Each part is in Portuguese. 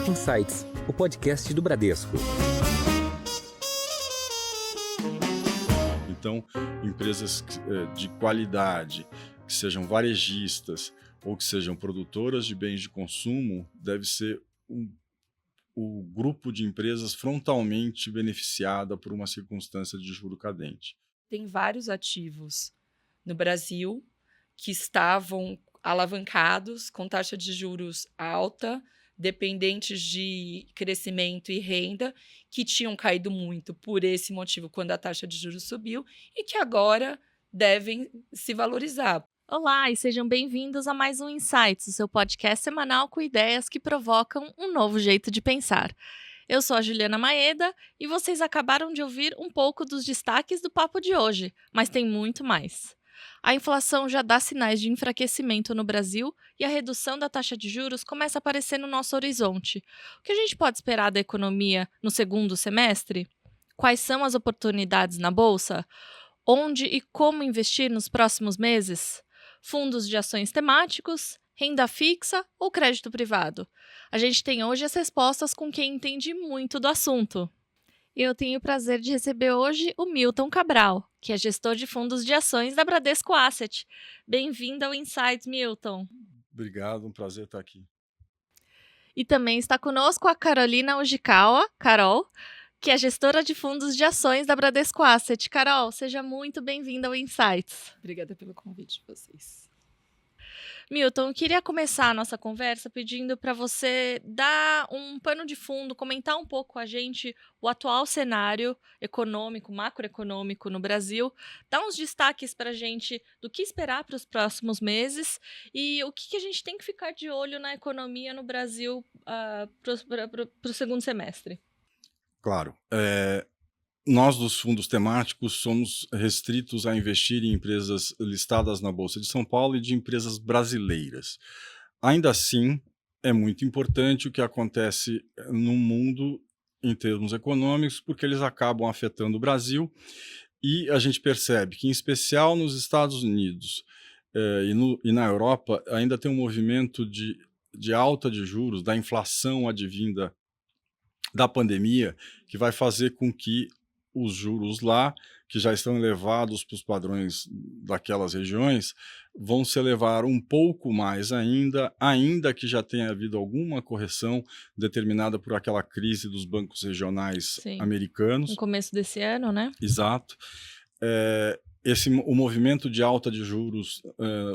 Insights, o podcast do Bradesco. Então, empresas de qualidade, que sejam varejistas ou que sejam produtoras de bens de consumo, deve ser o grupo de empresas frontalmente beneficiada por uma circunstância de juro cadente. Tem vários ativos no Brasil que estavam alavancados com taxa de juros alta, dependentes de crescimento e renda, que tinham caído muito por esse motivo quando a taxa de juros subiu e que agora devem se valorizar. Olá e sejam bem-vindos a mais um Insights, o seu podcast semanal com ideias que provocam um novo jeito de pensar. Eu sou a Juliana Maeda e vocês acabaram de ouvir um pouco dos destaques do papo de hoje, mas tem muito mais. A inflação já dá sinais de enfraquecimento no Brasil e a redução da taxa de juros começa a aparecer no nosso horizonte. O que a gente pode esperar da economia no segundo semestre? Quais são as oportunidades na Bolsa? Onde e como investir nos próximos meses? Fundos de ações temáticos, renda fixa ou crédito privado? A gente tem hoje as respostas com quem entende muito do assunto. Eu tenho o prazer de receber hoje o Milton Cabral, que é gestor de fundos de ações da Bradesco Asset. Bem-vindo ao Insights, Milton. Obrigado, um prazer estar aqui. E também está conosco a Carolina Ujikawa, Carol, que é gestora de fundos de ações da Bradesco Asset. Carol, seja muito bem-vinda ao Insights. Obrigada pelo convite de vocês. Milton, eu queria começar a nossa conversa pedindo para você dar um pano de fundo, comentar um pouco com a gente o atual cenário econômico, macroeconômico no Brasil, dar uns destaques para a gente do que esperar para os próximos meses e o que a gente tem que ficar de olho na economia no Brasil para o segundo semestre. Claro. Nós, dos fundos temáticos, somos restritos a investir em empresas listadas na Bolsa de São Paulo e de empresas brasileiras. Ainda assim, é muito importante o que acontece no mundo em termos econômicos, porque eles acabam afetando o Brasil e a gente percebe que, em especial nos Estados Unidos e na Europa, ainda tem um movimento de alta de juros, da inflação advinda da pandemia, que vai fazer com que os juros lá, que já estão elevados para os padrões daquelas regiões, vão se elevar um pouco mais ainda que já tenha havido alguma correção determinada por aquela crise dos bancos regionais americanos. No começo desse ano, né? Exato. O movimento de alta de juros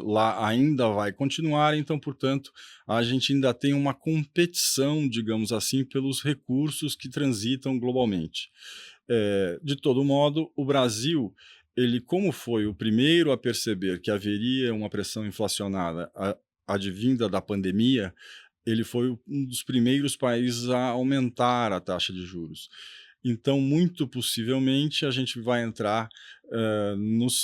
lá ainda vai continuar, então, portanto, a gente ainda tem uma competição, digamos assim, pelos recursos que transitam globalmente. De todo modo, o Brasil, ele, como foi o primeiro a perceber que haveria uma pressão inflacionária advinda da pandemia, ele foi um dos primeiros países a aumentar a taxa de juros. Então, muito possivelmente, a gente vai entrar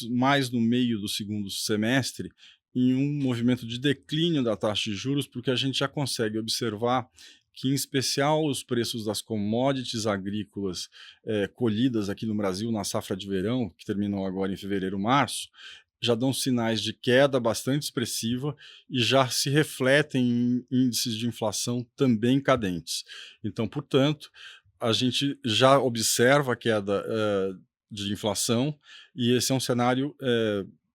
mais no meio do segundo semestre em um movimento de declínio da taxa de juros, porque a gente já consegue observar que, em especial, os preços das commodities agrícolas colhidas aqui no Brasil na safra de verão, que terminou agora em fevereiro, março, já dão sinais de queda bastante expressiva e já se refletem em índices de inflação também cadentes. Então, portanto, a gente já observa a queda de inflação e esse é um cenário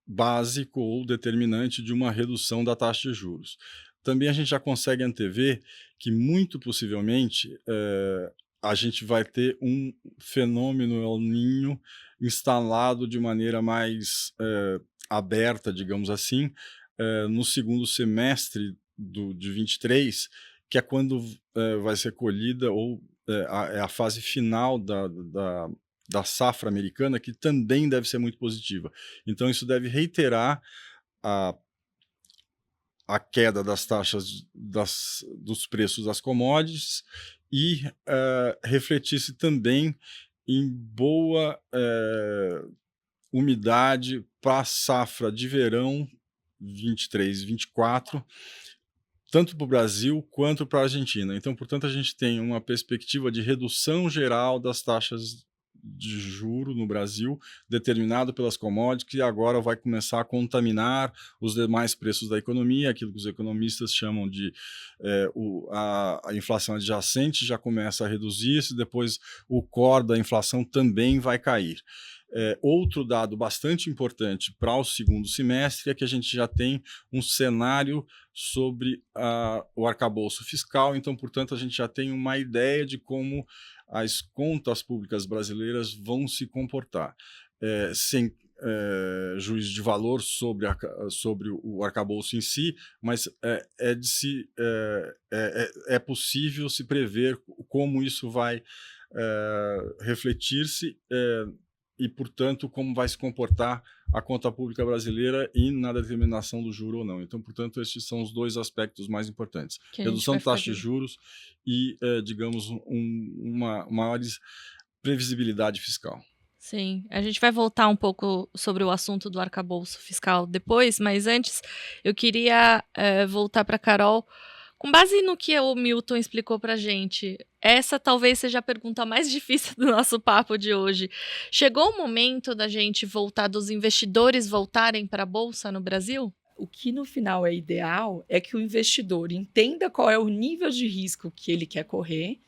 básico ou determinante de uma redução da taxa de juros. Também a gente já consegue antever que, muito possivelmente, a gente vai ter um fenômeno El Niño instalado de maneira mais aberta, digamos assim, no segundo semestre de 23, que é quando vai ser colhida ou é a fase final da safra americana, que também deve ser muito positiva. Então, isso deve reiterar a queda das taxas dos preços das commodities e refletir-se também em boa umidade para a safra de verão 23 e 24, tanto para o Brasil quanto para a Argentina. Então, portanto, a gente tem uma perspectiva de redução geral das taxas de juro no Brasil, determinado pelas commodities, que agora vai começar a contaminar os demais preços da economia, aquilo que os economistas chamam de a inflação adjacente já começa a reduzir-se, depois o core da inflação também vai cair. Outro dado bastante importante para o segundo semestre é que a gente já tem um cenário sobre o arcabouço fiscal, então, portanto, a gente já tem uma ideia de como as contas públicas brasileiras vão se comportar. Sem juízo de valor sobre o arcabouço em si, mas é possível se prever como isso vai refletir-se e, portanto, como vai se comportar a conta pública brasileira e na determinação do juro ou não. Então, portanto, esses são os dois aspectos mais importantes. Redução de taxa de juros e, digamos, uma maior previsibilidade fiscal. Sim, a gente vai voltar um pouco sobre o assunto do arcabouço fiscal depois, mas antes eu queria voltar para a Carol. Com base no que o Milton explicou para a gente, essa talvez seja a pergunta mais difícil do nosso papo de hoje. Chegou o momento da gente voltar, dos investidores voltarem para a Bolsa no Brasil? O que no final é ideal é que o investidor entenda qual é o nível de risco que ele quer correr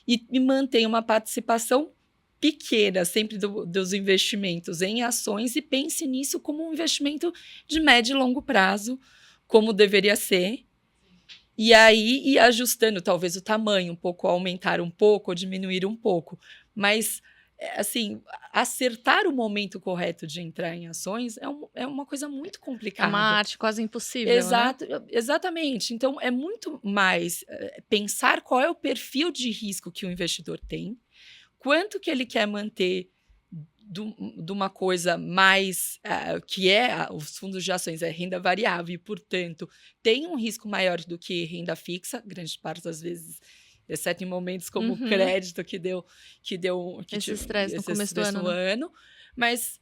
e mantenha uma participação pequena sempre dos investimentos em ações e pense nisso como um investimento de médio e longo prazo, como deveria ser. E aí ir ajustando talvez o tamanho, um pouco aumentar um pouco ou diminuir um pouco. Mas, assim, acertar o momento correto de entrar em ações é uma coisa muito complicada. É uma arte quase impossível, Exato, né? Exatamente. Então, é muito mais pensar qual é o perfil de risco que o investidor tem, quanto que ele quer manter de uma coisa mais que os fundos de ações é renda variável e, portanto, tem um risco maior do que renda fixa, grande parte das vezes, exceto em momentos como o crédito que deu esse estresse no começo do ano, mas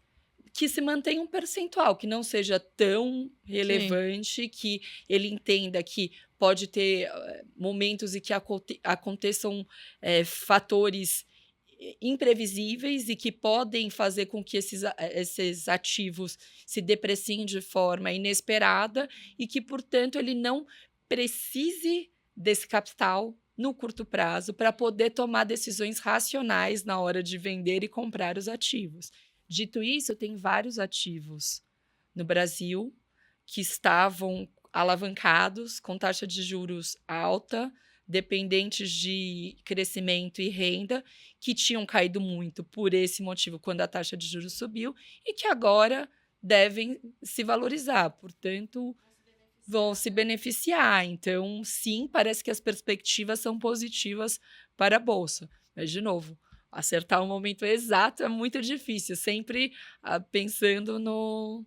que se mantenha um percentual, que não seja tão relevante, sim, que ele entenda que pode ter momentos em que aconteçam fatores imprevisíveis e que podem fazer com que esses ativos se depreciem de forma inesperada e que, portanto, ele não precise desse capital no curto prazo para poder tomar decisões racionais na hora de vender e comprar os ativos. Dito isso, tem vários ativos no Brasil que estavam alavancados com taxa de juros alta, dependentes de crescimento e renda, que tinham caído muito por esse motivo quando a taxa de juros subiu e que agora devem se valorizar, portanto, vão se beneficiar. Então, sim, parece que as perspectivas são positivas para a Bolsa. Mas, de novo, acertar o momento exato é muito difícil, sempre pensando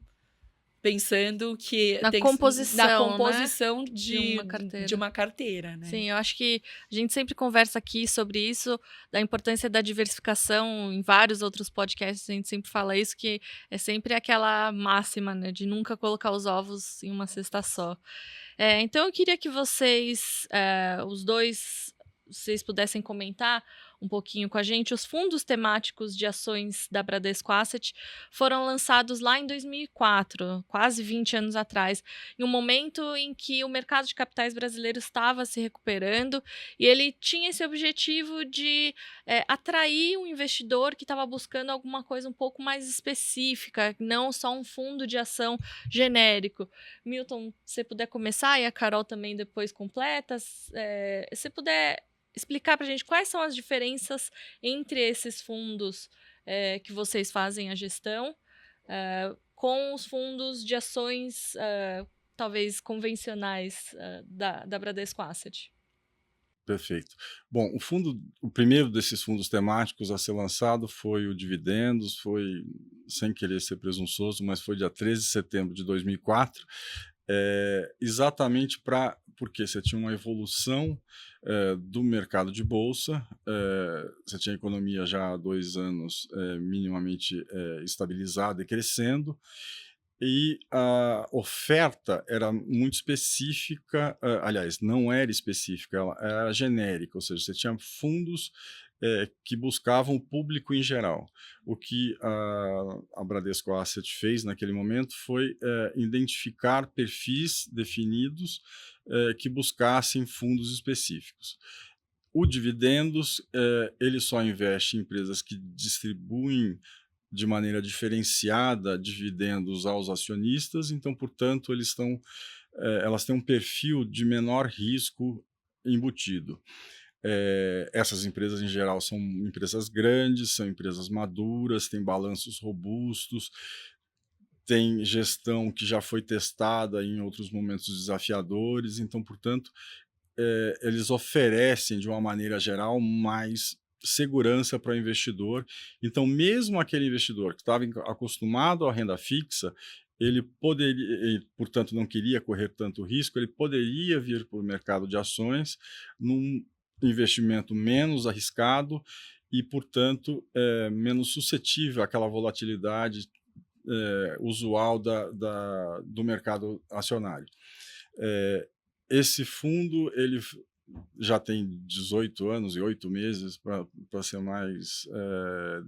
que na composição, né? de uma carteira. Né? Sim, eu acho que a gente sempre conversa aqui sobre isso, da importância da diversificação. Em vários outros podcasts a gente sempre fala isso, que é sempre aquela máxima, né, de nunca colocar os ovos em uma cesta só. Então eu queria que vocês, os dois, vocês pudessem comentar um pouquinho com a gente. Os fundos temáticos de ações da Bradesco Asset foram lançados lá em 2004, quase 20 anos atrás, em um momento em que o mercado de capitais brasileiro estava se recuperando e ele tinha esse objetivo de atrair um investidor que estava buscando alguma coisa um pouco mais específica, não só um fundo de ação genérico. Milton, se você puder começar, e a Carol também depois completa, se puder explicar para a gente quais são as diferenças entre esses fundos que vocês fazem a gestão com os fundos de ações talvez convencionais da Bradesco Asset. Perfeito. Bom, o primeiro desses fundos temáticos a ser lançado foi o Dividendos, foi, sem querer ser presunçoso, mas foi dia 13 de setembro de 2004, exatamente porque você tinha uma evolução do mercado de bolsa, você tinha a economia já há 2 anos minimamente estabilizada e crescendo, e a oferta era muito específica, aliás, não era específica, ela era genérica, ou seja, você tinha fundos que buscavam o público em geral. O que a Bradesco Asset fez naquele momento foi identificar perfis definidos que buscassem fundos específicos. O dividendos, ele só investe em empresas que distribuem de maneira diferenciada dividendos aos acionistas, então, portanto, elas têm um perfil de menor risco embutido. Essas empresas, em geral, são empresas grandes, são empresas maduras, têm balanços robustos, têm gestão que já foi testada em outros momentos desafiadores, então, portanto, eles oferecem, de uma maneira geral, mais segurança para o investidor. Então, mesmo aquele investidor que estava acostumado à renda fixa, ele poderia, e, portanto, não queria correr tanto risco, ele poderia vir para o mercado de ações num investimento menos arriscado e, portanto, menos suscetível àquela volatilidade usual do mercado acionário. Esse fundo, ele já tem 18 anos e 8 meses, para ser mais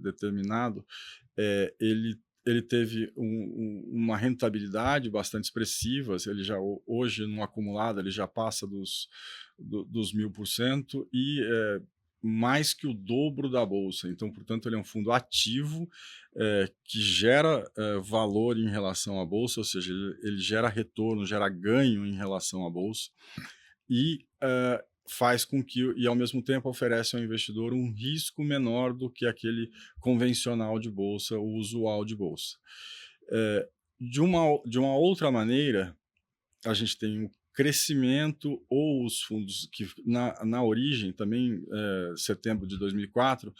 determinado, ele teve uma rentabilidade bastante expressiva, ele já, hoje, no acumulado, ele já passa dos 1.000% e mais que o dobro da Bolsa. Então, portanto, ele é um fundo ativo que gera valor em relação à Bolsa, ou seja, ele gera retorno, gera ganho em relação à Bolsa e faz com que, e ao mesmo tempo oferece ao investidor um risco menor do que aquele convencional de Bolsa, o usual de Bolsa. De uma outra maneira, a gente tem o crescimento ou os fundos que, na origem, também, setembro de 2004,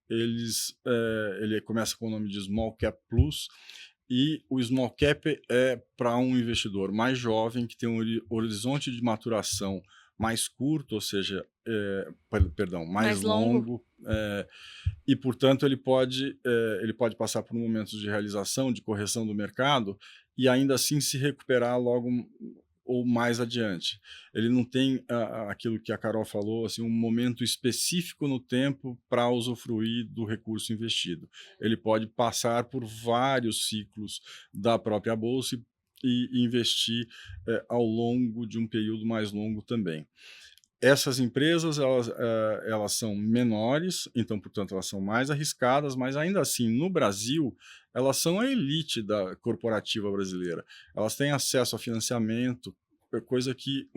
ele começa com o nome de Small Cap Plus, e o Small Cap é para um investidor mais jovem, que tem um horizonte de maturação mais curto, ou seja, mais longo, e, portanto, ele pode passar por momentos de realização, de correção do mercado, e ainda assim se recuperar logo ou mais adiante. Ele não tem aquilo que a Carol falou, assim, um momento específico no tempo para usufruir do recurso investido. Ele pode passar por vários ciclos da própria Bolsa e investir ao longo de um período mais longo também. Essas empresas, elas são menores, então, portanto, elas são mais arriscadas, mas ainda assim, no Brasil, elas são a elite da corporativa brasileira. Elas têm acesso a financiamento, coisa que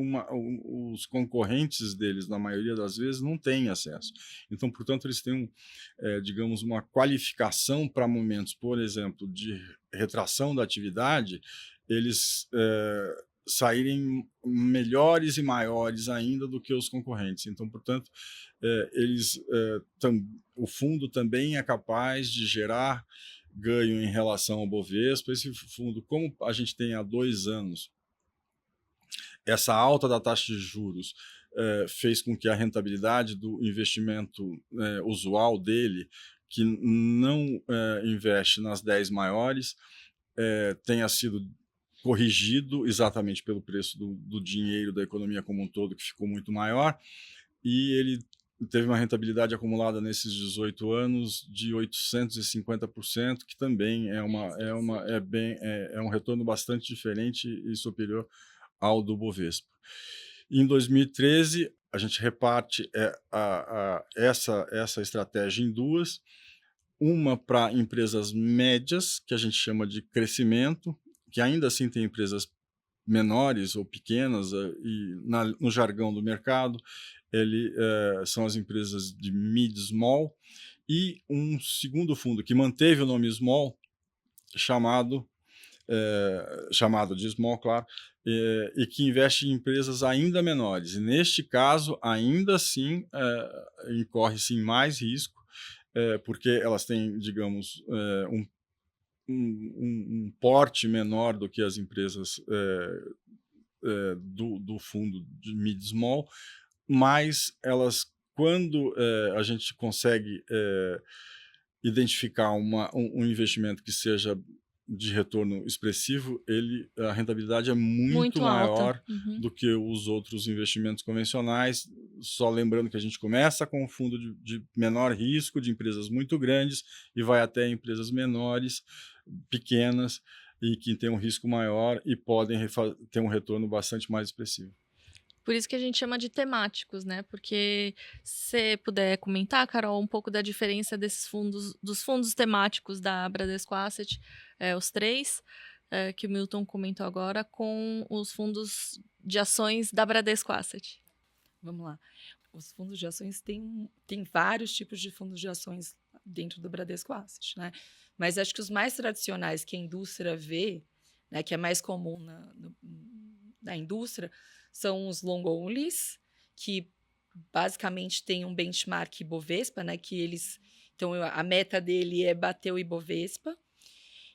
os concorrentes deles, na maioria das vezes, não têm acesso. Então, portanto, eles têm, digamos, uma qualificação para momentos, por exemplo, de retração da atividade, eles saírem melhores e maiores ainda do que os concorrentes. Então, portanto, o fundo também é capaz de gerar ganho em relação ao Bovespa. Esse fundo, como a gente tem há 2 anos, essa alta da taxa de juros fez com que a rentabilidade do investimento usual dele, que não investe nas 10 maiores, tenha sido corrigido exatamente pelo preço do dinheiro da economia como um todo, que ficou muito maior, e ele teve uma rentabilidade acumulada nesses 18 anos de 850%, que também é um retorno bastante diferente e superior ao do Bovespa. Em 2013, a gente reparte essa estratégia em duas, uma para empresas médias, que a gente chama de crescimento, que ainda assim tem empresas menores ou pequenas, e no jargão do mercado, são as empresas de mid-small, e um segundo fundo que manteve o nome small, chamado de small, claro, e que investe em empresas ainda menores. E neste caso, ainda assim, incorre-se em mais risco, porque elas têm, digamos, um porte menor do que as empresas do fundo de mid-small, mas elas, quando a gente consegue identificar um investimento que seja de retorno expressivo, a rentabilidade é muito alta. maior do que os outros investimentos convencionais. Só lembrando que a gente começa com um fundo de menor risco, de empresas muito grandes, e vai até empresas menores, pequenas, e que têm um risco maior e podem ter um retorno bastante mais expressivo. Por isso que a gente chama de temáticos, né? Porque se você puder comentar, Carol, um pouco da diferença desses fundos, dos fundos temáticos da Bradesco Asset, os 3, que o Milton comentou agora, com os fundos de ações da Bradesco Asset. Vamos lá. Os fundos de ações tem vários tipos de fundos de ações dentro do Bradesco Asset, né? Mas acho que os mais tradicionais que a indústria vê, né, que é mais comum na indústria, são os long onlys, que basicamente tem um benchmark Ibovespa, né, então a meta dele é bater o Ibovespa,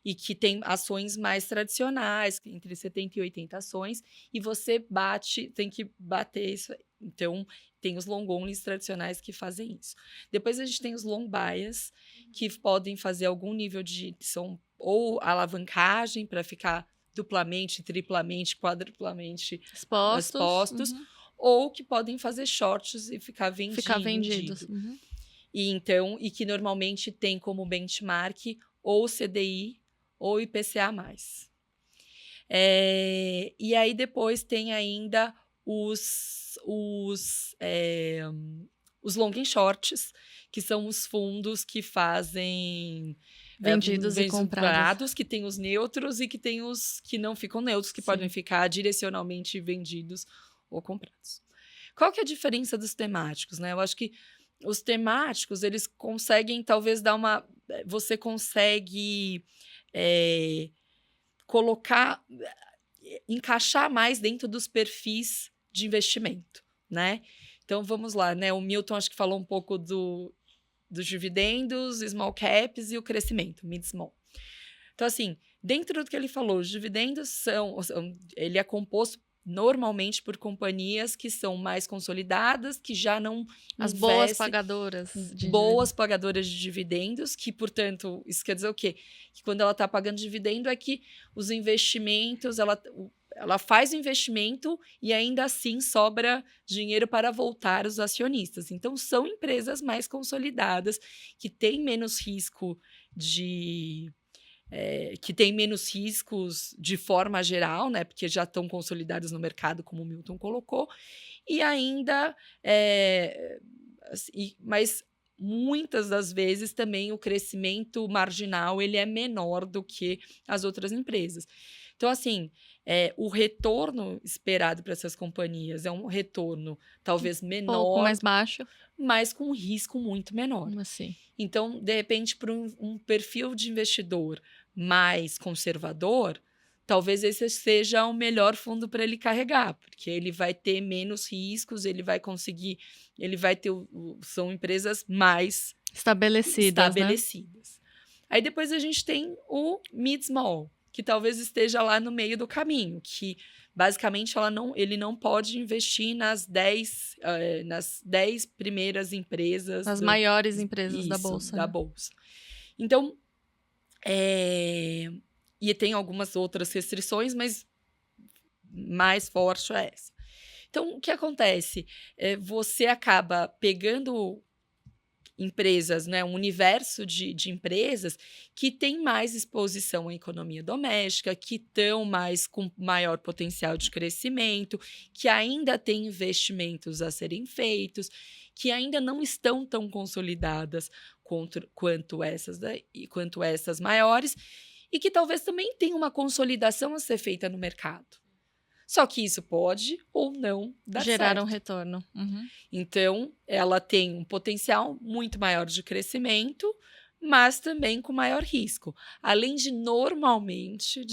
e que tem ações mais tradicionais, entre 70 e 80 ações, e você tem que bater isso aí. Então, tem os long onlys tradicionais que fazem isso. Depois a gente tem os long bias, que podem fazer algum nível são ou alavancagem para ficar duplamente, triplamente, quadruplamente expostos, ou que podem fazer shorts e ficar vendidos. E que normalmente tem como benchmark ou CDI ou IPCA+. E aí depois tem ainda os long and shorts, que são os fundos que fazem vendidos e comprados, que tem os neutros e que tem os que não ficam neutros, que podem ficar direcionalmente vendidos ou comprados. Qual que é a diferença dos temáticos, né? Eu acho que os temáticos, eles conseguem talvez você consegue encaixar mais dentro dos perfis de investimento, né? Então, vamos lá, né? O Milton acho que falou um pouco dos dividendos, small caps e o crescimento, mid-small. Então, assim, dentro do que ele falou, os dividendos ele é composto normalmente por companhias que são mais consolidadas, que já não as boas pagadoras de dividendos, que, portanto, isso quer dizer o quê? Que quando ela está pagando dividendo é que os investimentos, ela faz o investimento e ainda assim sobra dinheiro para voltar aos acionistas. Então, são empresas mais consolidadas, que têm menos risco que tem menos riscos de forma geral, né, porque já estão consolidados no mercado, como o Milton colocou, e ainda, mas muitas das vezes também o crescimento marginal ele é menor do que as outras empresas. Então, assim, o retorno esperado para essas companhias é um retorno talvez menor, pouco mais baixo, mas com um risco muito menor. Assim. Então, de repente, para um perfil de investidor mais conservador, talvez esse seja o melhor fundo para ele carregar, porque ele vai ter menos riscos, ele vai ter, são empresas mais estabelecidas. Né? Aí depois a gente tem o mid-small, que talvez esteja lá no meio do caminho, que basicamente ele não pode investir nas 10 primeiras empresas. As maiores empresas da Bolsa. Então, e tem algumas outras restrições, mas mais forte é essa. Então, o que acontece? Você acaba pegando empresas, né, um universo de empresas que tem mais exposição à economia doméstica, que estão com maior potencial de crescimento, que ainda têm investimentos a serem feitos, que ainda não estão tão consolidadas quanto essas maiores, e que talvez também tenham uma consolidação a ser feita no mercado. Só que isso pode ou não dar gerar certo. Um retorno. Então, ela tem um potencial muito maior de crescimento, mas também com maior risco. Além de, normalmente,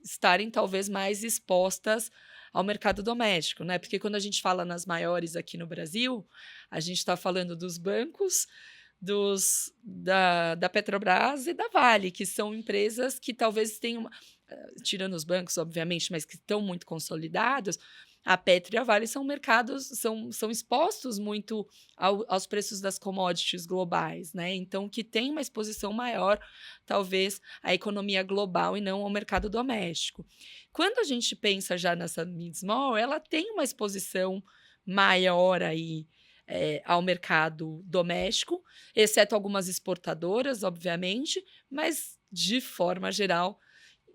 estarem talvez mais expostas ao mercado doméstico, né? Porque quando a gente fala nas maiores aqui no Brasil, a gente está falando dos bancos, da Petrobras e da Vale, que são empresas que talvez tenham, tirando os bancos, obviamente, mas que estão muito consolidados, A Petro e a Vale são mercados, são expostos muito aos preços das commodities globais, né? Então, que tem uma exposição maior, talvez, à economia global e não ao mercado doméstico. Quando a gente pensa já nessa mid-small, ela tem uma exposição maior aí ao mercado doméstico, exceto algumas exportadoras, obviamente, mas de forma geral,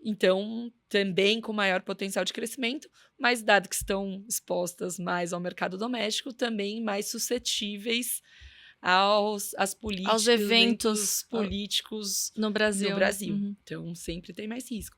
então também com maior potencial de crescimento, mas dado que estão expostas mais ao mercado doméstico, também mais suscetíveis às políticas, Aos eventos eventos políticos no Brasil. no Brasil. Uhum. Então, sempre tem mais risco.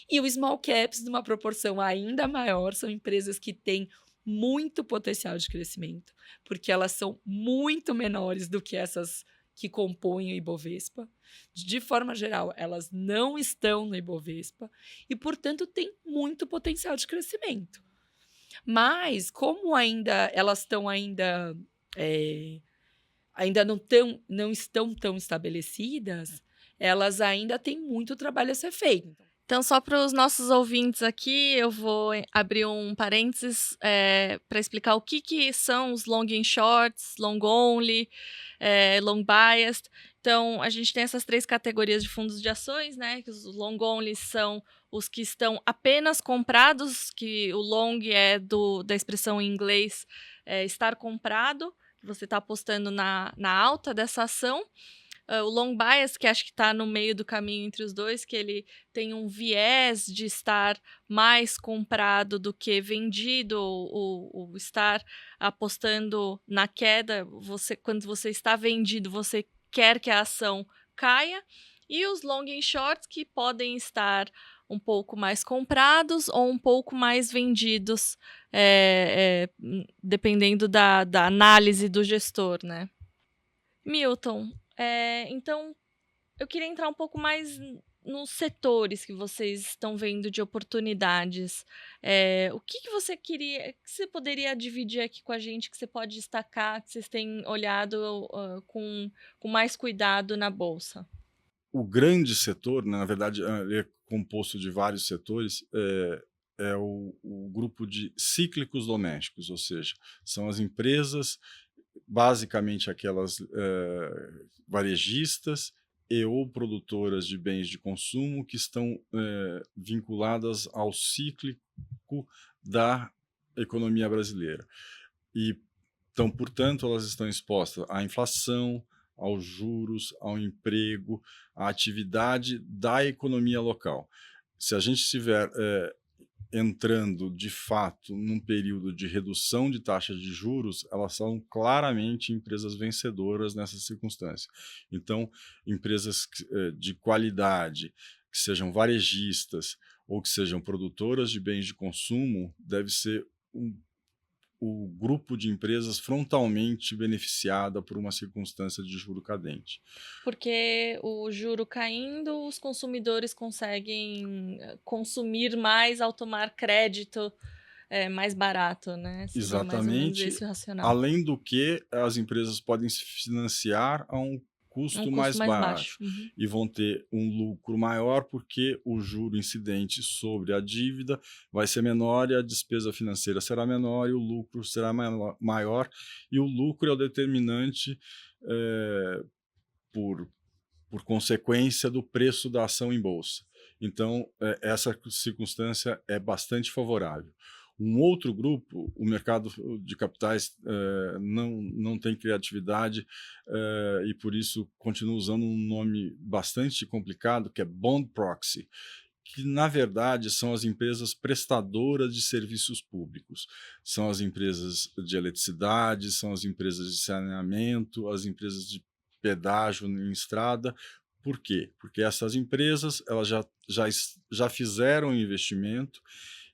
E o small caps, numa proporção ainda maior, são empresas que têm muito potencial de crescimento, porque elas são muito menores do que essas que compõem o Ibovespa. De forma geral, elas não estão no Ibovespa e, portanto, têm muito potencial de crescimento. Mas, como elas estão ainda não estão tão estabelecidas, elas ainda têm muito trabalho a ser feito. Então, só para os nossos ouvintes aqui, eu vou abrir um parênteses para explicar o que são os long and shorts, long only, long biased. Então, a gente tem essas 3 categorias de fundos de ações, né? Que os long only são os que estão apenas comprados, que o long é da expressão em inglês estar comprado, que você está apostando na alta dessa ação. O long bias, que acho que está no meio do caminho entre os dois, que ele tem um viés de estar mais comprado do que vendido, ou estar apostando na queda. Quando você está vendido, você quer que a ação caia. E os long and shorts, que podem estar um pouco mais comprados ou um pouco mais vendidos, dependendo da análise do gestor, né? Milton, então, eu queria entrar um pouco mais nos setores que vocês estão vendo de oportunidades. O que você queria, que você poderia dividir aqui com a gente, que você pode destacar, que vocês têm olhado com mais cuidado na Bolsa? O grande setor, né, na verdade, ele é composto de vários setores, é o grupo de cíclicos domésticos, ou seja, são as empresas, basicamente aquelas varejistas e ou produtoras de bens de consumo que estão vinculadas ao cíclico da economia brasileira. E, então, portanto, elas estão expostas à inflação, aos juros, ao emprego, à atividade da economia local. Se a gente estiver entrando, de fato, num período de redução de taxa de juros, elas são claramente empresas vencedoras nessa circunstância. Então, empresas de qualidade, que sejam varejistas ou que sejam produtoras de bens de consumo, deve ser o grupo de empresas frontalmente beneficiada por uma circunstância de juro cadente. Porque o juro caindo, os consumidores conseguem consumir mais ao tomar crédito mais barato, né? Seria mais ou menos Exatamente. esse o racional. Além do que, as empresas podem se financiar a um custo mais baixo. Uhum. E vão ter um lucro maior porque o juro incidente sobre a dívida vai ser menor e a despesa financeira será menor e o lucro será maior. E o lucro é o determinante por consequência do preço da ação em bolsa. Então, essa circunstância é bastante favorável. Um outro grupo, o mercado de capitais não tem criatividade e, por isso, continua usando um nome bastante complicado, que é Bond Proxy, que, na verdade, são as empresas prestadoras de serviços públicos. São as empresas de eletricidade, são as empresas de saneamento, as empresas de pedágio em estrada. Por quê? Porque essas empresas elas já fizeram investimento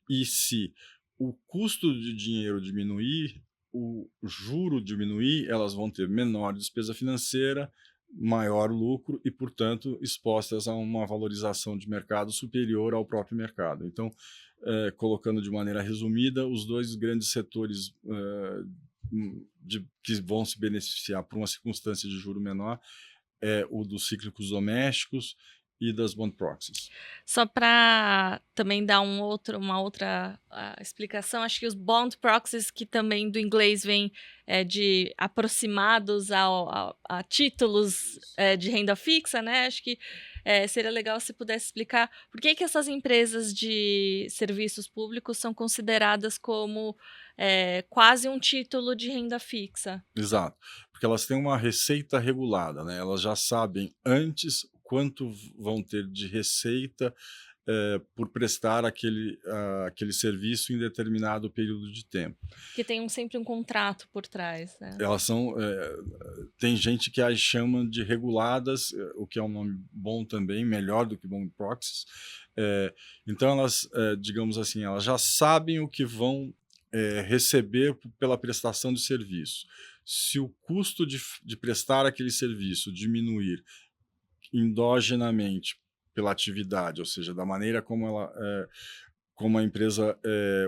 e, se o custo de dinheiro diminuir, o juro diminuir, elas vão ter menor despesa financeira, maior lucro e, portanto, expostas a uma valorização de mercado superior ao próprio mercado. Então, colocando de maneira resumida, os dois grandes setores que vão se beneficiar por uma circunstância de juro menor é o dos cíclicos domésticos e das bond proxies. Só para também dar uma outra explicação, acho que os bond proxies, que também do inglês vem de aproximados a títulos de renda fixa, né? Acho que seria legal se pudesse explicar por que essas empresas de serviços públicos são consideradas como quase um título de renda fixa. Exato, porque elas têm uma receita regulada, né? Elas já sabem antes quanto vão ter de receita por prestar aquele serviço em determinado período de tempo. Que tem sempre um contrato por trás, né? Elas são... tem gente que as chama de reguladas, o que é um nome bom também, melhor do que bond proxies. Então, elas, digamos assim, elas já sabem o que vão receber pela prestação de serviço. Se o custo de prestar aquele serviço diminuir endogenamente pela atividade, ou seja, da maneira como a empresa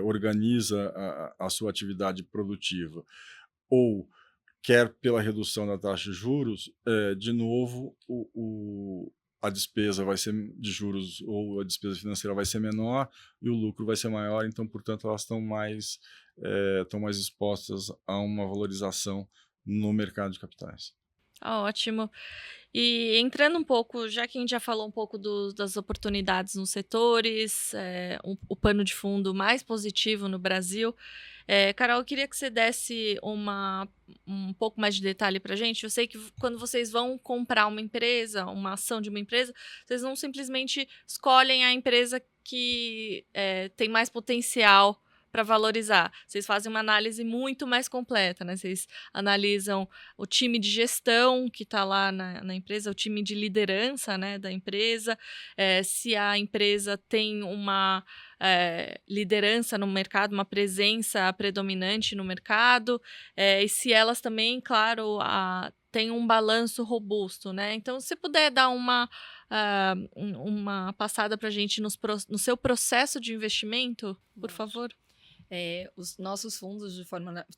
organiza a sua atividade produtiva, ou quer pela redução da taxa de juros, de novo, a despesa vai ser de juros ou a despesa financeira vai ser menor e o lucro vai ser maior, então, portanto, elas estão mais expostas a uma valorização no mercado de capitais. Ótimo. E entrando um pouco, já que a gente já falou um pouco das oportunidades nos setores, o pano de fundo mais positivo no Brasil, Carol, eu queria que você desse um pouco mais de detalhe para a gente. Eu sei que quando vocês vão comprar uma empresa, uma ação de uma empresa, vocês não simplesmente escolhem a empresa que tem mais potencial para valorizar. Vocês fazem uma análise muito mais completa, né? Vocês analisam o time de gestão que está lá na empresa, o time de liderança, né, da empresa, se a empresa tem uma liderança no mercado, uma presença predominante no mercado, e se elas também, claro, têm um balanço robusto, né? Então, se você puder dar uma passada para a gente no seu processo de investimento, por favor. Os nossos fundos,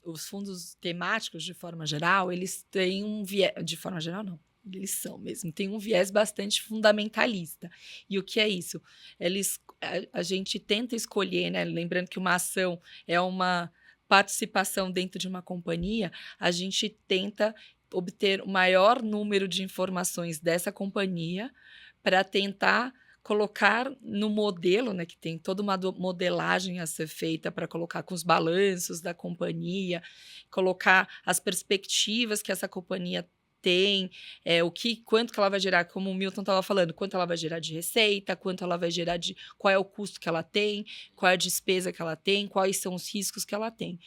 os fundos temáticos, de forma geral, eles têm um viés... De forma geral, não. Eles são mesmo. Tem um viés bastante fundamentalista. E o que é isso? A gente tenta escolher, né? Lembrando que uma ação é uma participação dentro de uma companhia, a gente tenta obter o maior número de informações dessa companhia para tentar colocar no modelo, né, que tem toda uma modelagem a ser feita para colocar com os balanços da companhia, colocar as perspectivas que essa companhia tem, quanto que ela vai gerar, como o Milton estava falando, quanto ela vai gerar de receita, quanto ela vai gerar qual é o custo que ela tem, qual é a despesa que ela tem, quais são os riscos que ela tem.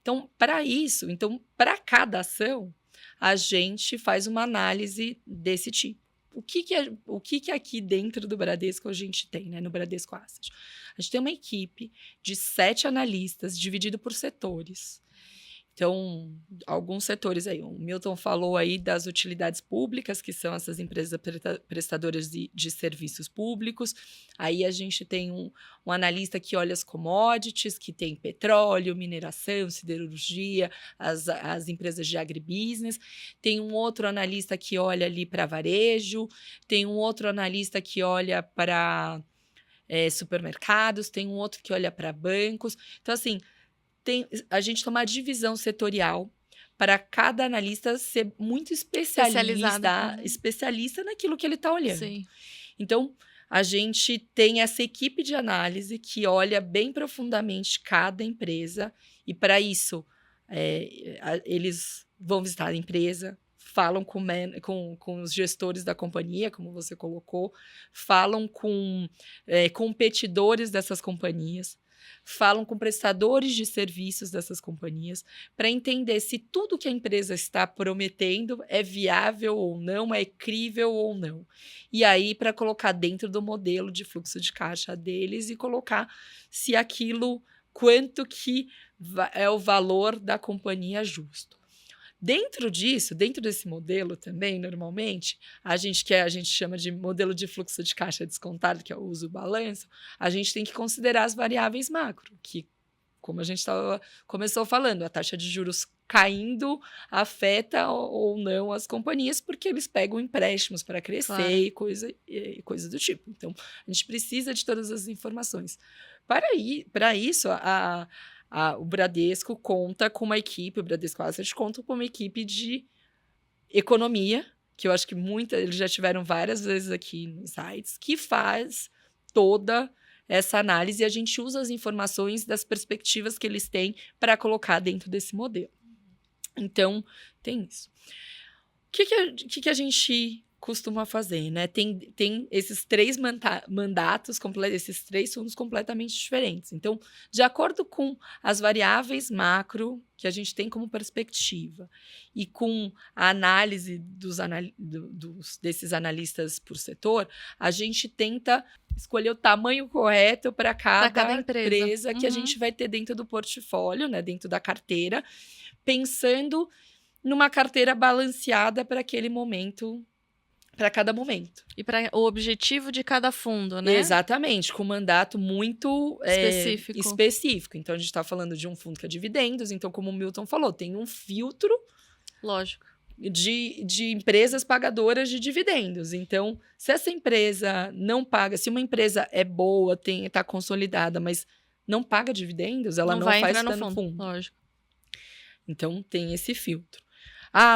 Então, para cada ação, a gente faz uma análise desse tipo. O que aqui dentro do Bradesco a gente tem, né, no Bradesco Asset? A gente tem uma equipe de 7 analistas dividido por setores. Então, alguns setores aí, o Milton falou aí das utilidades públicas, que são essas empresas prestadoras de serviços públicos. Aí a gente tem um analista que olha as commodities, que tem petróleo, mineração, siderurgia, as empresas de agribusiness. Tem um outro analista que olha ali para varejo, tem um outro analista que olha para supermercados, tem um outro que olha para bancos. Então, assim, a gente tem uma divisão setorial para cada analista ser muito especialista naquilo que ele está olhando. Sim. Então, a gente tem essa equipe de análise que olha bem profundamente cada empresa e, para isso, eles vão visitar a empresa, falam com os gestores da companhia, como você colocou, falam com competidores dessas companhias, falam com prestadores de serviços dessas companhias para entender se tudo que a empresa está prometendo é viável ou não, é crível ou não. E aí, para colocar dentro do modelo de fluxo de caixa deles e colocar se quanto que é o valor da companhia justo. Dentro desse modelo também, normalmente, a gente chama de modelo de fluxo de caixa descontado, que é o uso do balanço, a gente tem que considerar as variáveis macro, que, como a gente começou falando, a taxa de juros caindo afeta ou não as companhias, porque eles pegam empréstimos para crescer Claro. e coisa do tipo. Então, a gente precisa de todas as informações. Para isso, o Bradesco conta com uma equipe, o Bradesco Asset conta com uma equipe de economia, que eu acho que eles já tiveram várias vezes aqui no Insights, que faz toda essa análise e a gente usa as informações das perspectivas que eles têm para colocar dentro desse modelo. Então, tem isso. O que a gente costuma fazer, né? Tem esses 3 mandatos, esses 3 fundos completamente diferentes. Então, de acordo com as variáveis macro que a gente tem como perspectiva e com a análise desses analistas por setor, a gente tenta escolher o tamanho correto para cada empresa que a gente vai ter dentro do portfólio, né? Dentro da carteira, pensando numa carteira balanceada para aquele momento, para cada momento. E para o objetivo de cada fundo, né? Exatamente, com um mandato muito específico. Então, a gente está falando de um fundo que é dividendos. Então, como o Milton falou, tem um filtro Lógico. de empresas pagadoras de dividendos. Então, se essa empresa não paga, se uma empresa é boa, está consolidada, mas não paga dividendos, ela não vai faz entrar no fundo. Lógico. Então, tem esse filtro.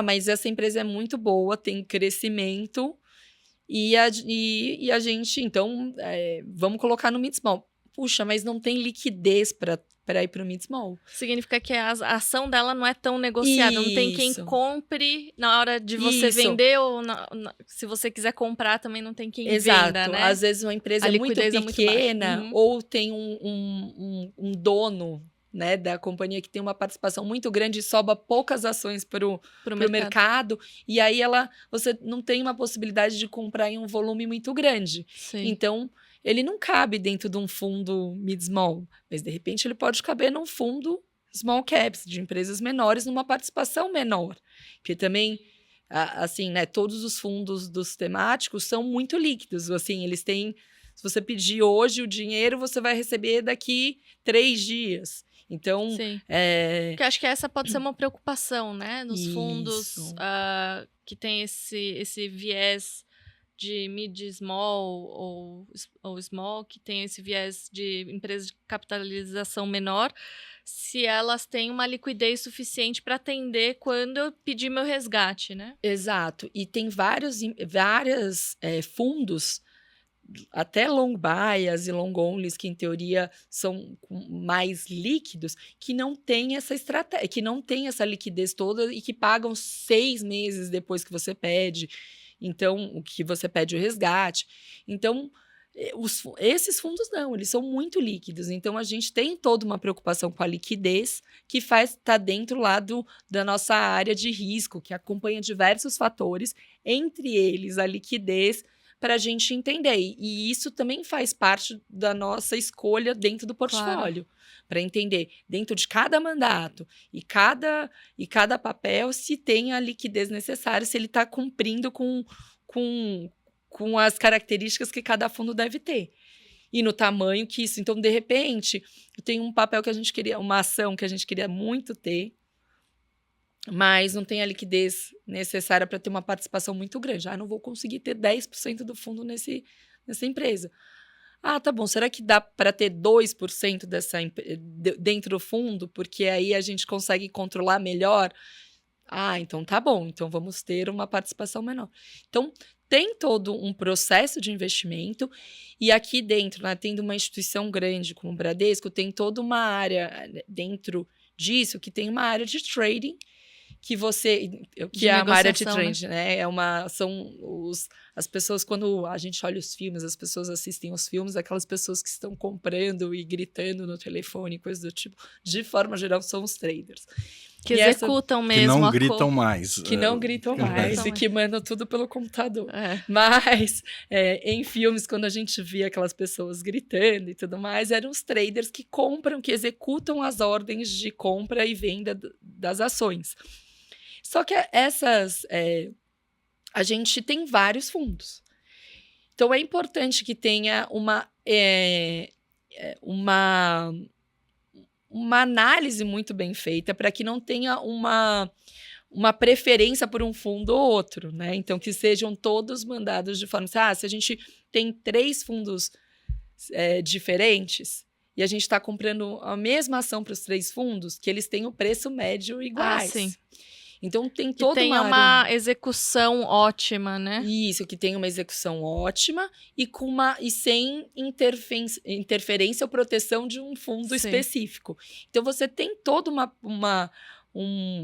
Mas essa empresa é muito boa, tem crescimento e a gente, então, vamos colocar no mid-small. Puxa, mas não tem liquidez para ir para o mid-small. Significa que a ação dela não é tão negociada, não tem quem compre na hora de você vender ou se você quiser comprar também não tem quem venda, né? Às vezes uma empresa é muito pequena ou tem um dono, né, da companhia que tem uma participação muito grande e sobra poucas ações para o mercado, e aí você não tem uma possibilidade de comprar em um volume muito grande. Sim. Então, ele não cabe dentro de um fundo mid-small, mas de repente ele pode caber num fundo small caps, de empresas menores, numa participação menor. Porque também, assim, né, todos os fundos dos temáticos são muito líquidos, assim, eles têm, se você pedir hoje o dinheiro, você vai receber daqui 3 dias. Então, porque acho que essa pode ser uma preocupação, né? Nos fundos que tem esse viés de mid small ou small, que tem esse viés de empresas de capitalização menor, se elas têm uma liquidez suficiente para atender quando eu pedir meu resgate, né? Exato. E tem vários fundos, até long bias e long onlys, que em teoria são mais líquidos, que não tem essa estratégia, que não tem essa liquidez toda e que pagam 6 meses depois que você pede. Então, o que você pede o resgate. Então, esses fundos não, eles são muito líquidos. Então, a gente tem toda uma preocupação com a liquidez que tá dentro lá da nossa área de risco, que acompanha diversos fatores, entre eles a liquidez, para a gente entender. E isso também faz parte da nossa escolha dentro do portfólio. Claro. Para entender dentro de cada mandato e cada papel se tem a liquidez necessária, se ele está cumprindo com as características que cada fundo deve ter. E no tamanho que isso. Então, de repente, tem um papel que a gente queria, uma ação que a gente queria muito ter, mas não tem a liquidez necessária para ter uma participação muito grande. Não vou conseguir ter 10% do fundo nessa empresa. Tá bom, será que dá para ter 2% dentro do fundo? Porque aí a gente consegue controlar melhor? Então tá bom, então vamos ter uma participação menor. Então, tem todo um processo de investimento e aqui dentro, né, tendo uma instituição grande como o Bradesco, tem toda uma área dentro disso, que tem uma área de trading, que é uma área de trade, né? As pessoas, quando a gente olha os filmes, as pessoas assistem os filmes, aquelas pessoas que estão comprando e gritando no telefone, coisas do tipo, de forma geral, são os traders. Que executam mesmo. Que não gritam mais. Que não gritam mais e que mandam tudo pelo computador. Mas, em filmes, quando a gente via aquelas pessoas gritando e tudo mais, eram os traders que compram, que executam as ordens de compra e venda das ações. Só que a gente tem vários fundos. Então, é importante que tenha uma análise muito bem feita para que não tenha uma preferência por um fundo ou outro, né? Então, que sejam todos mandados de forma... se a gente tem 3 fundos diferentes e a gente está comprando a mesma ação para os 3 fundos, que eles tenham o preço médio iguais. Sim. Então, tem Que toda tenha uma uma execução ótima, né? Isso, que tenha uma execução ótima e sem interferência ou proteção de um fundo Sim. específico. Então, você tem toda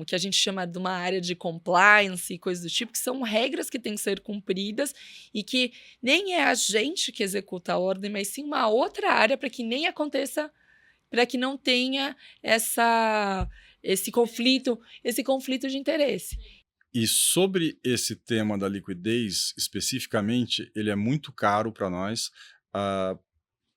que a gente chama de uma área de compliance e coisas do tipo, que são regras que têm que ser cumpridas e que nem é a gente que executa a ordem, mas sim uma outra área para que nem aconteça, para que não tenha esse conflito de interesse. E sobre esse tema da liquidez, especificamente, ele é muito caro para nós,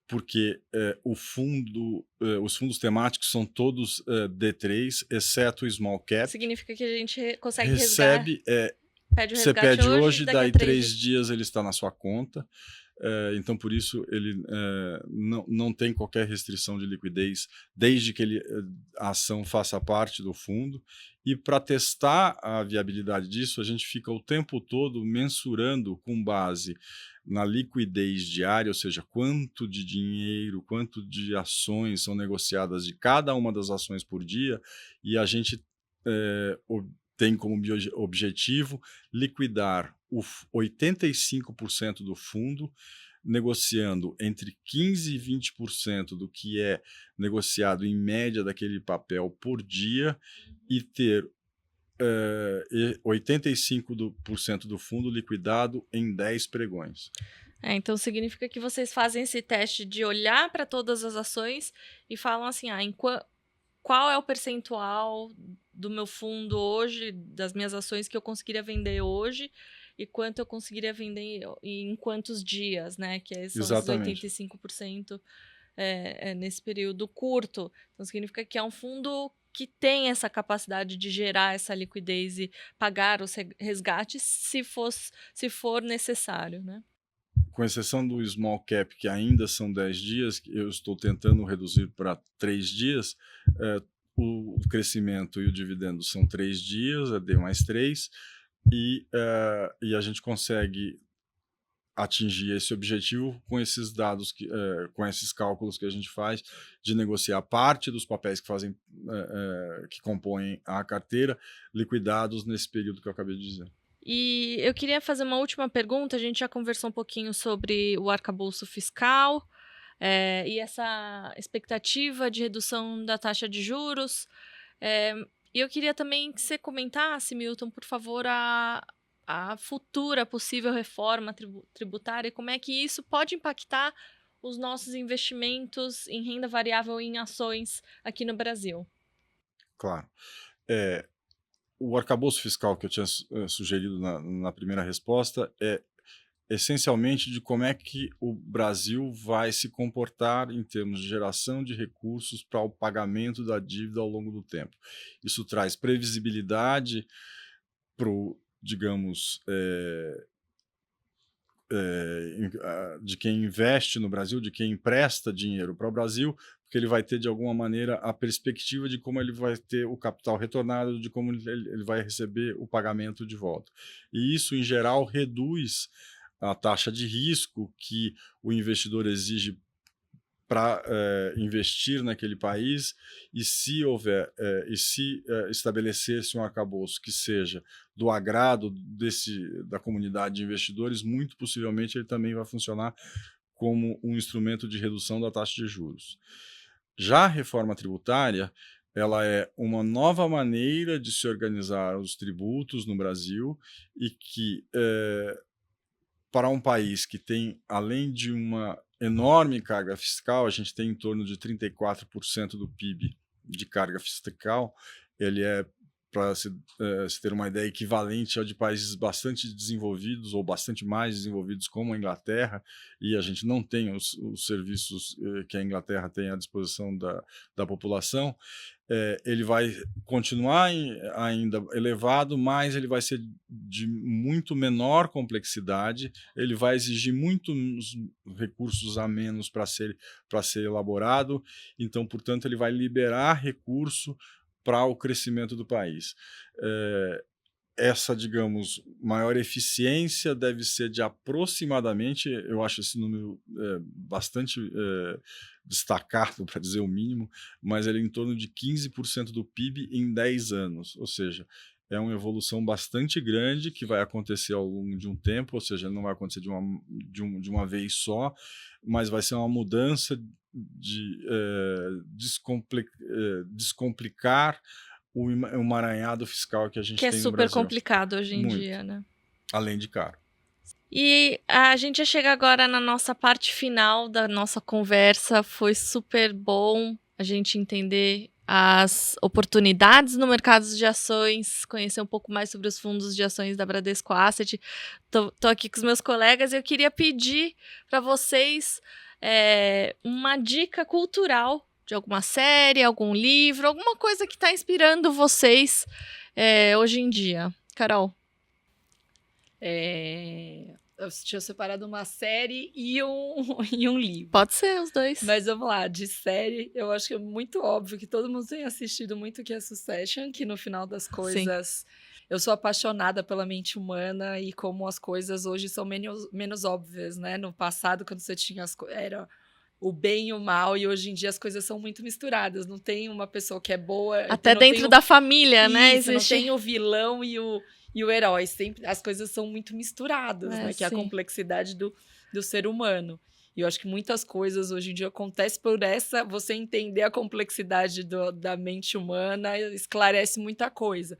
porque os fundos temáticos são todos D3, exceto o Small Cap. Significa que a gente consegue Recebe, pede o você resgate pede hoje, daqui a daí 3 3 dias ele está na sua conta. Então, por isso, ele não tem qualquer restrição de liquidez, desde que a ação faça parte do fundo. E para testar a viabilidade disso, a gente fica o tempo todo mensurando com base na liquidez diária, ou seja, quanto de dinheiro, quanto de ações são negociadas de cada uma das ações por dia, e a gente tem como objetivo liquidar 85% do fundo, negociando entre 15% e 20% do que é negociado em média daquele papel por dia e ter 85% do fundo liquidado em 10 pregões. Então significa que vocês fazem esse teste de olhar para todas as ações e falam assim, qual é o percentual do meu fundo hoje, das minhas ações que eu conseguiria vender hoje e quanto eu conseguiria vender em quantos dias, né? Que são Exatamente. Esses 85% nesse período curto. Então significa que é um fundo que tem essa capacidade de gerar essa liquidez e pagar os resgates se for necessário, né? Com exceção do small cap, que ainda são 10 dias, eu estou tentando reduzir para 3 dias, o crescimento e o dividendo são 3 dias, é D mais 3, e a gente consegue atingir esse objetivo com esses dados, com esses cálculos que a gente faz de negociar parte dos papéis que compõem a carteira, liquidados nesse período que eu acabei de dizer. E eu queria fazer uma última pergunta. A gente já conversou um pouquinho sobre o arcabouço fiscal e essa expectativa de redução da taxa de juros. E eu queria também que você comentasse, Milton, por favor, a futura possível reforma tributária e como é que isso pode impactar os nossos investimentos em renda variável e em ações aqui no Brasil. Claro. O arcabouço fiscal que eu tinha sugerido na primeira resposta é essencialmente de como é que o Brasil vai se comportar em termos de geração de recursos para o pagamento da dívida ao longo do tempo. Isso traz previsibilidade para o, digamos, de quem investe no Brasil, de quem empresta dinheiro para o Brasil, porque ele vai ter, de alguma maneira, a perspectiva de como ele vai ter o capital retornado, de como ele vai receber o pagamento de volta. E isso, em geral, reduz a taxa de risco que o investidor exige para investir naquele país, e se estabelecesse um arcabouço que seja do agrado da comunidade de investidores, muito possivelmente ele também vai funcionar como um instrumento de redução da taxa de juros. Já a reforma tributária, ela é uma nova maneira de se organizar os tributos no Brasil e que, para um país que tem, além de uma enorme carga fiscal, a gente tem em torno de 34% do PIB de carga fiscal, ele para se ter uma ideia, equivalente ao de países bastante desenvolvidos ou bastante mais desenvolvidos como a Inglaterra, e a gente não tem os serviços que a Inglaterra tem à disposição da população. Ele vai continuar ainda elevado, mas ele vai ser de muito menor complexidade, ele vai exigir muitos recursos a menos para ser elaborado, então, portanto, ele vai liberar recurso para o crescimento do país. Essa, digamos, maior eficiência deve ser de aproximadamente, eu acho esse número bastante destacado, para dizer o mínimo, mas ele é em torno de 15% do PIB em 10 anos, ou seja, é uma evolução bastante grande que vai acontecer ao longo de um tempo, ou seja, não vai acontecer de uma vez só, mas vai ser uma mudança de descomplicar o emaranhado fiscal que a gente Que é tem no super Brasil. complicado hoje em Muito. dia, né? Além de caro. E a gente já chega agora na nossa parte final da nossa conversa. Foi super bom a gente entender as oportunidades no mercado de ações, conhecer um pouco mais sobre os fundos de ações da Bradesco Asset. Tô aqui com os meus colegas e eu queria pedir para vocês uma dica cultural de alguma série, algum livro, alguma coisa que está inspirando vocês hoje em dia. Carol? Eu tinha separado uma série e um livro. Pode ser os dois. Mas vamos lá, de série, eu acho que é muito óbvio que todo mundo tem assistido muito que é Succession, que no final das coisas... Eu sou apaixonada pela mente humana e como as coisas hoje são menos óbvias, né? No passado, quando você tinha era o bem e o mal, e hoje em dia as coisas são muito misturadas. Não tem uma pessoa que é boa... Até dentro da família, né? Isso, não tem o vilão e o herói. Sempre, as coisas são muito misturadas, né? Que é a complexidade do ser humano. E eu acho que muitas coisas hoje em dia acontecem por você entender a complexidade da mente humana, esclarece muita coisa.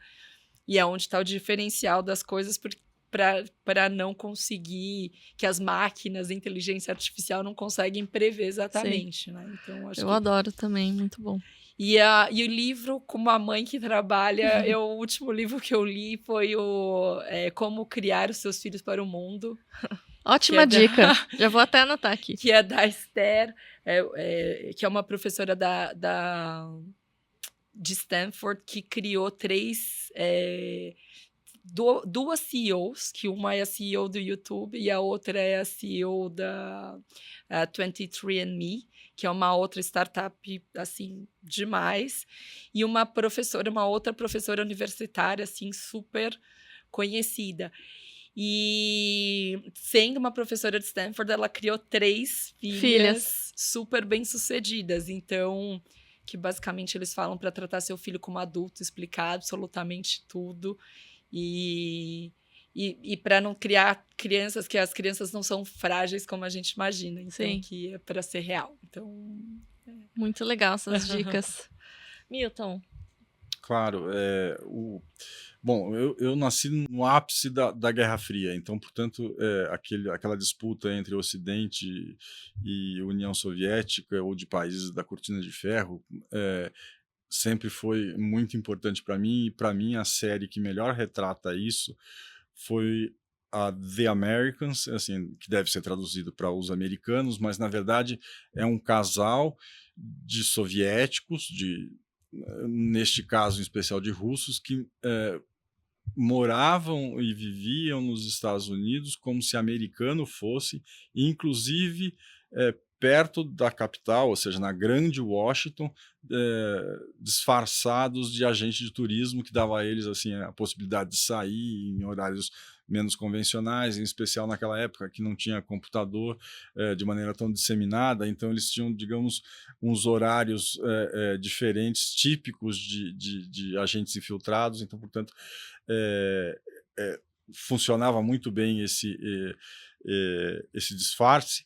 E é onde está o diferencial das coisas, para não conseguir, que as máquinas, a inteligência artificial não conseguem prever exatamente, né? Então, eu adoro também, muito bom. E o livro, como a mãe que trabalha, o último livro que eu li foi Como Criar os Seus Filhos para o Mundo. Ótima dica, já vou até anotar aqui. Que é da Esther, que é uma professora de Stanford, que criou duas CEOs, que uma é a CEO do YouTube e a outra é a CEO da 23andMe, que é uma outra startup, assim, demais, e uma outra professora universitária, assim, super conhecida. E, sendo uma professora de Stanford, ela criou 3 filhas super bem-sucedidas. Então, que basicamente eles falam para tratar seu filho como adulto, explicar absolutamente tudo. E para não criar crianças, que as crianças não são frágeis como a gente imagina. Então, que é para ser real. Então, muito legal essas dicas. Milton? Claro, bom, eu nasci no ápice da Guerra Fria, então, portanto, aquela disputa entre o Ocidente e União Soviética, ou de países da Cortina de Ferro, sempre foi muito importante para mim, e para mim a série que melhor retrata isso foi a The Americans, assim, que deve ser traduzido para os americanos, mas na verdade é um casal de soviéticos, neste caso em especial de russos, que moravam e viviam nos Estados Unidos como se americano fosse, inclusive perto da capital, ou seja, na grande Washington, disfarçados de agentes de turismo, que dava a eles assim, a possibilidade de sair em horários menos convencionais, em especial naquela época que não tinha computador de maneira tão disseminada, então eles tinham, digamos, uns horários diferentes, típicos de agentes infiltrados, então, portanto, funcionava muito bem esse disfarce,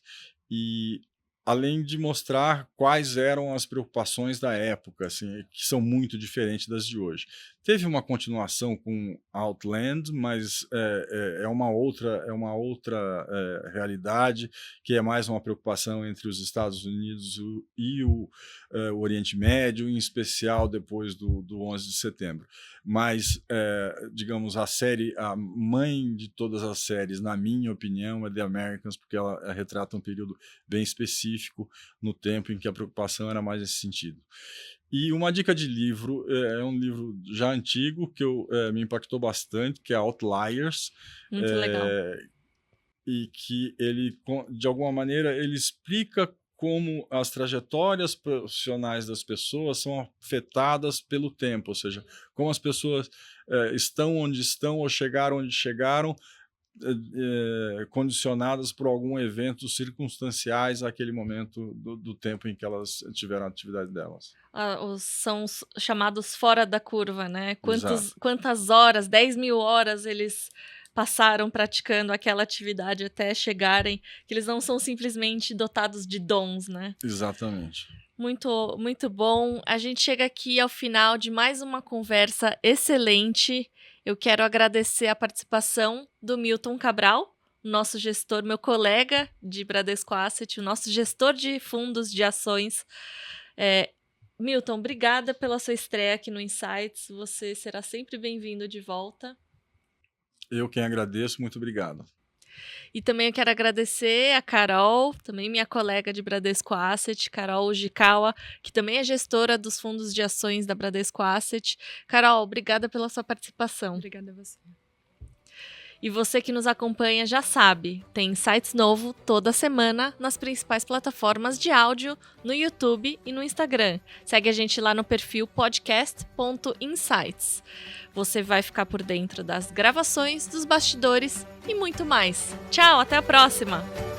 e além de mostrar quais eram as preocupações da época, assim, que são muito diferentes das de hoje. Teve uma continuação com Outland, mas é uma outra realidade, que é mais uma preocupação entre os Estados Unidos e o Oriente Médio, em especial depois do 11 de setembro. Mas, digamos, a mãe de todas as séries, na minha opinião, é The Americans, porque ela retrata um período bem específico no tempo em que a preocupação era mais nesse sentido. E uma dica de livro, é um livro já antigo, que me impactou bastante, que é Outliers. Muito legal. E que ele, de alguma maneira, ele explica como as trajetórias profissionais das pessoas são afetadas pelo tempo, ou seja, como as pessoas estão onde estão ou chegaram onde chegaram, condicionadas por algum evento circunstanciais àquele momento do tempo em que elas tiveram a atividade delas. São os chamados fora da curva, né? Exato. Quantas horas, 10.000 horas eles passaram praticando aquela atividade até chegarem, que eles não são simplesmente dotados de dons, né? Exatamente. Muito, muito bom. A gente chega aqui ao final de mais uma conversa excelente. Eu quero agradecer a participação do Milton Cabral, nosso gestor, meu colega de Bradesco Asset, o nosso gestor de fundos de ações. Milton, obrigada pela sua estreia aqui no Insights. Você será sempre bem-vindo de volta. Eu quem agradeço, muito obrigado. E também eu quero agradecer a Carol, também minha colega de Bradesco Asset, Carol Ujikawa, que também é gestora dos fundos de ações da Bradesco Asset. Carol, obrigada pela sua participação. Obrigada a você. E você que nos acompanha já sabe, tem Insights novo toda semana nas principais plataformas de áudio, no YouTube e no Instagram. Segue a gente lá no perfil podcast.insights. Você vai ficar por dentro das gravações, dos bastidores e muito mais. Tchau, até a próxima!